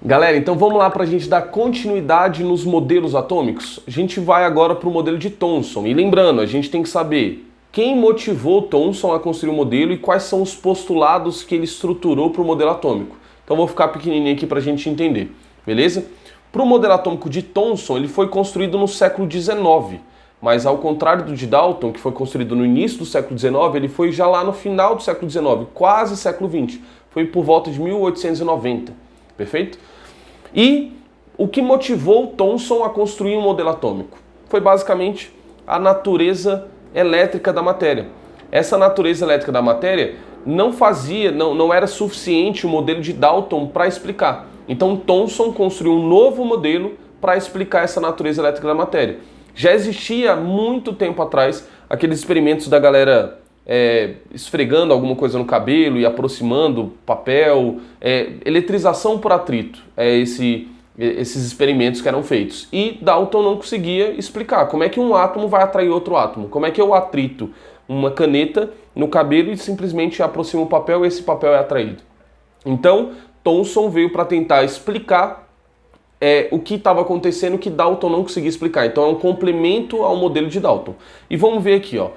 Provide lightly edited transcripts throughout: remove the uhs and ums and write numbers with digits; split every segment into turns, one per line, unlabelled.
Galera, então vamos lá para a gente dar continuidade nos modelos atômicos? A gente vai agora para o modelo de Thomson. E lembrando, a gente tem que saber quem motivou Thomson a construir o modelo e quais são os postulados que ele estruturou para o modelo atômico. Então vou ficar pequenininho aqui para a gente entender, beleza? Para o modelo atômico de Thomson, ele foi construído no século XIX, mas ao contrário do de Dalton, que foi construído no início do século XIX, ele foi já lá no final do século XIX, quase século XX. Foi por volta de 1890, perfeito? E o que motivou Thomson a construir um modelo atômico? Foi basicamente a natureza elétrica da matéria. Essa natureza elétrica da matéria não era suficiente o modelo de Dalton para explicar. Então Thomson construiu um novo modelo para explicar essa natureza elétrica da matéria. Já existia há muito tempo atrás aqueles experimentos da galera esfregando alguma coisa no cabelo e aproximando papel, eletrização por atrito, esses experimentos que eram feitos. E Dalton não conseguia explicar como é que um átomo vai atrair outro átomo, como é que eu atrito uma caneta no cabelo e simplesmente aproximo o papel e esse papel é atraído. Então Thomson veio para tentar explicar o que estava acontecendo que Dalton não conseguia explicar. Então é um complemento ao modelo de Dalton. E vamos ver aqui, ó.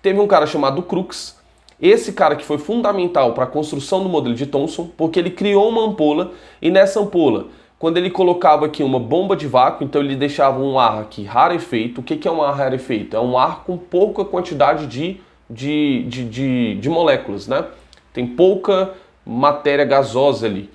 Teve um cara chamado Crookes, esse cara que foi fundamental para a construção do modelo de Thomson, porque ele criou uma ampola e nessa ampola, quando ele colocava aqui uma bomba de vácuo, então ele deixava um ar aqui rarefeito. O que é um ar rarefeito? É um ar com pouca quantidade de moléculas, né? Tem pouca matéria gasosa ali.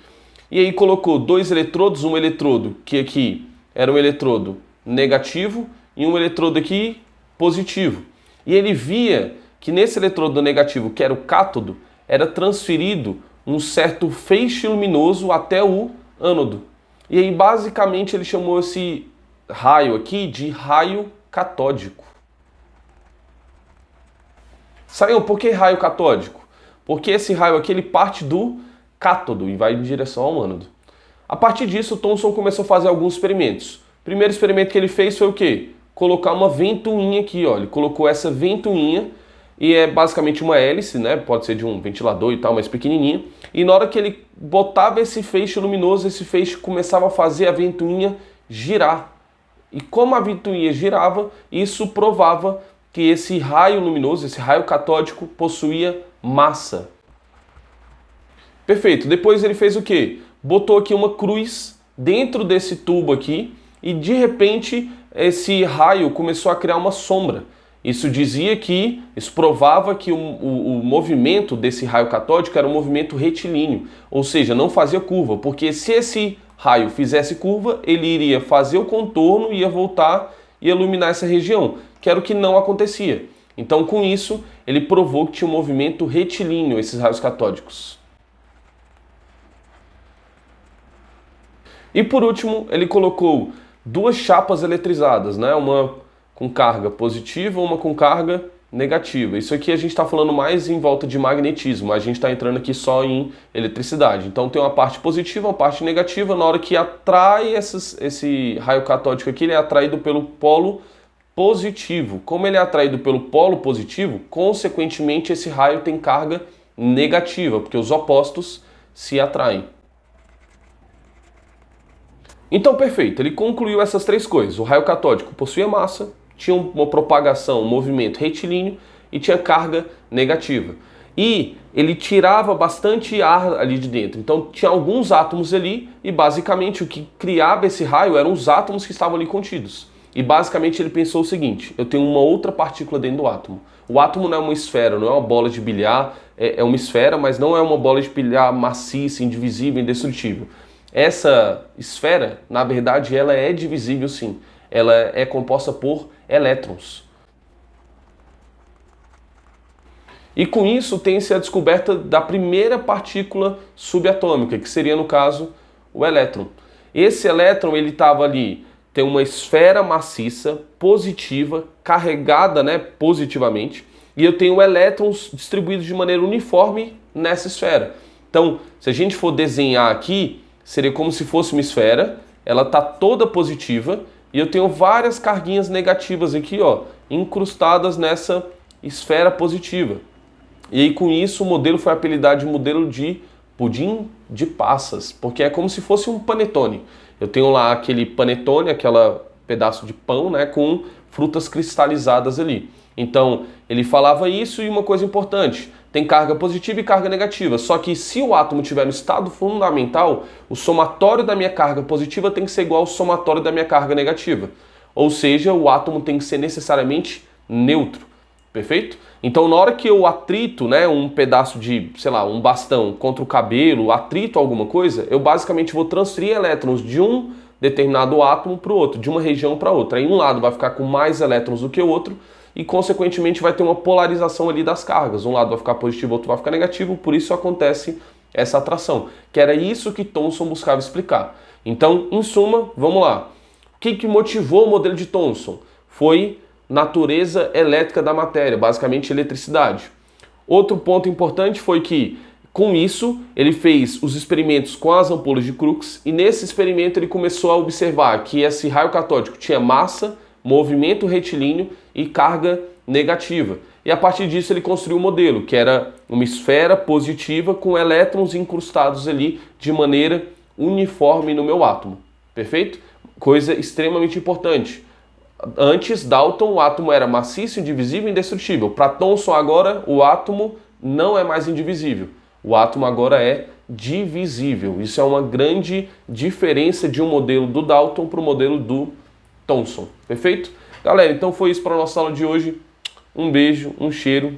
E aí colocou dois eletrodos, um eletrodo que aqui era um eletrodo negativo e um eletrodo aqui positivo. E ele via que nesse eletrodo negativo, que era o cátodo, era transferido um certo feixe luminoso até o ânodo. E aí basicamente ele chamou esse raio aqui de raio catódico. Saiu, por que raio catódico? Porque esse raio aqui ele parte do cátodo e vai em direção ao ânodo. A partir disso, Thomson começou a fazer alguns experimentos. O primeiro experimento que ele fez foi o quê? Colocar uma ventoinha aqui, ó. Ele colocou essa ventoinha e é basicamente uma hélice, né? Pode ser de um ventilador e tal, mas pequenininha. E na hora que ele botava esse feixe luminoso, esse feixe começava a fazer a ventoinha girar. E como a ventoinha girava, isso provava que esse raio luminoso, esse raio catódico, possuía massa. Perfeito. Depois ele fez o quê? Botou aqui uma cruz dentro desse tubo aqui e de repente esse raio começou a criar uma sombra. Isso provava que o movimento desse raio catódico era um movimento retilíneo, ou seja, não fazia curva, porque se esse raio fizesse curva, ele iria fazer o contorno, ia voltar e iluminar essa região, que era o que não acontecia. Então, com isso, ele provou que tinha um movimento retilíneo, esses raios catódicos. E por último, ele colocou duas chapas eletrizadas, né? Uma com carga positiva, uma com carga negativa. Isso aqui a gente está falando mais em volta de magnetismo, a gente está entrando aqui só em eletricidade. Então tem uma parte positiva, uma parte negativa. Na hora que atrai esse raio catódico aqui, ele é atraído pelo polo positivo. Como ele é atraído pelo polo positivo, consequentemente esse raio tem carga negativa, porque os opostos se atraem. Então, perfeito, ele concluiu essas três coisas. O raio catódico possuía massa, tinha uma propagação, um movimento retilíneo e tinha carga negativa. E ele tirava bastante ar ali de dentro. Então, tinha alguns átomos ali e, basicamente, o que criava esse raio eram os átomos que estavam ali contidos. E, basicamente, ele pensou o seguinte: eu tenho uma outra partícula dentro do átomo. O átomo não é uma esfera, não é uma bola de bilhar, é uma esfera, mas não é uma bola de bilhar maciça, indivisível, indestrutível. Essa esfera, na verdade, ela é divisível sim. Ela é composta por elétrons. E com isso tem-se a descoberta da primeira partícula subatômica, que seria, no caso, o elétron. Esse elétron, ele estava ali, tem uma esfera maciça, positiva, carregada, né, positivamente, e eu tenho elétrons distribuídos de maneira uniforme nessa esfera. Então, se a gente for desenhar aqui, seria como se fosse uma esfera, ela está toda positiva e eu tenho várias carguinhas negativas aqui, ó, incrustadas nessa esfera positiva. E aí com isso o modelo foi apelidado de modelo de pudim de passas, porque é como se fosse um panetone. Eu tenho lá aquele panetone, aquele pedaço de pão, né, com frutas cristalizadas ali. Então, ele falava isso, e uma coisa importante, tem carga positiva e carga negativa, só que se o átomo estiver no estado fundamental, o somatório da minha carga positiva tem que ser igual ao somatório da minha carga negativa. Ou seja, o átomo tem que ser necessariamente neutro, perfeito? Então, na hora que eu atrito, né, um pedaço de, sei lá, um bastão contra o cabelo, atrito alguma coisa, eu basicamente vou transferir elétrons de um determinado átomo para o outro, de uma região para outra. Aí um lado vai ficar com mais elétrons do que o outro e, consequentemente, vai ter uma polarização ali das cargas. Um lado vai ficar positivo, o outro vai ficar negativo, por isso acontece essa atração, que era isso que Thomson buscava explicar. Então, em suma, vamos lá. O que motivou o modelo de Thomson? Foi natureza elétrica da matéria, basicamente eletricidade. Outro ponto importante foi que, com isso, ele fez os experimentos com as ampolas de Crookes e nesse experimento ele começou a observar que esse raio catódico tinha massa, movimento retilíneo e carga negativa. E a partir disso ele construiu um modelo, que era uma esfera positiva com elétrons incrustados ali de maneira uniforme no meu átomo. Perfeito? Coisa extremamente importante. Antes, Dalton, o átomo era maciço, indivisível e indestrutível. Para Thomson, agora, o átomo não é mais indivisível. O átomo agora é divisível. Isso é uma grande diferença de um modelo do Dalton para o modelo do Thomson. Perfeito? Galera, então foi isso para a nossa aula de hoje. Um beijo, um cheiro.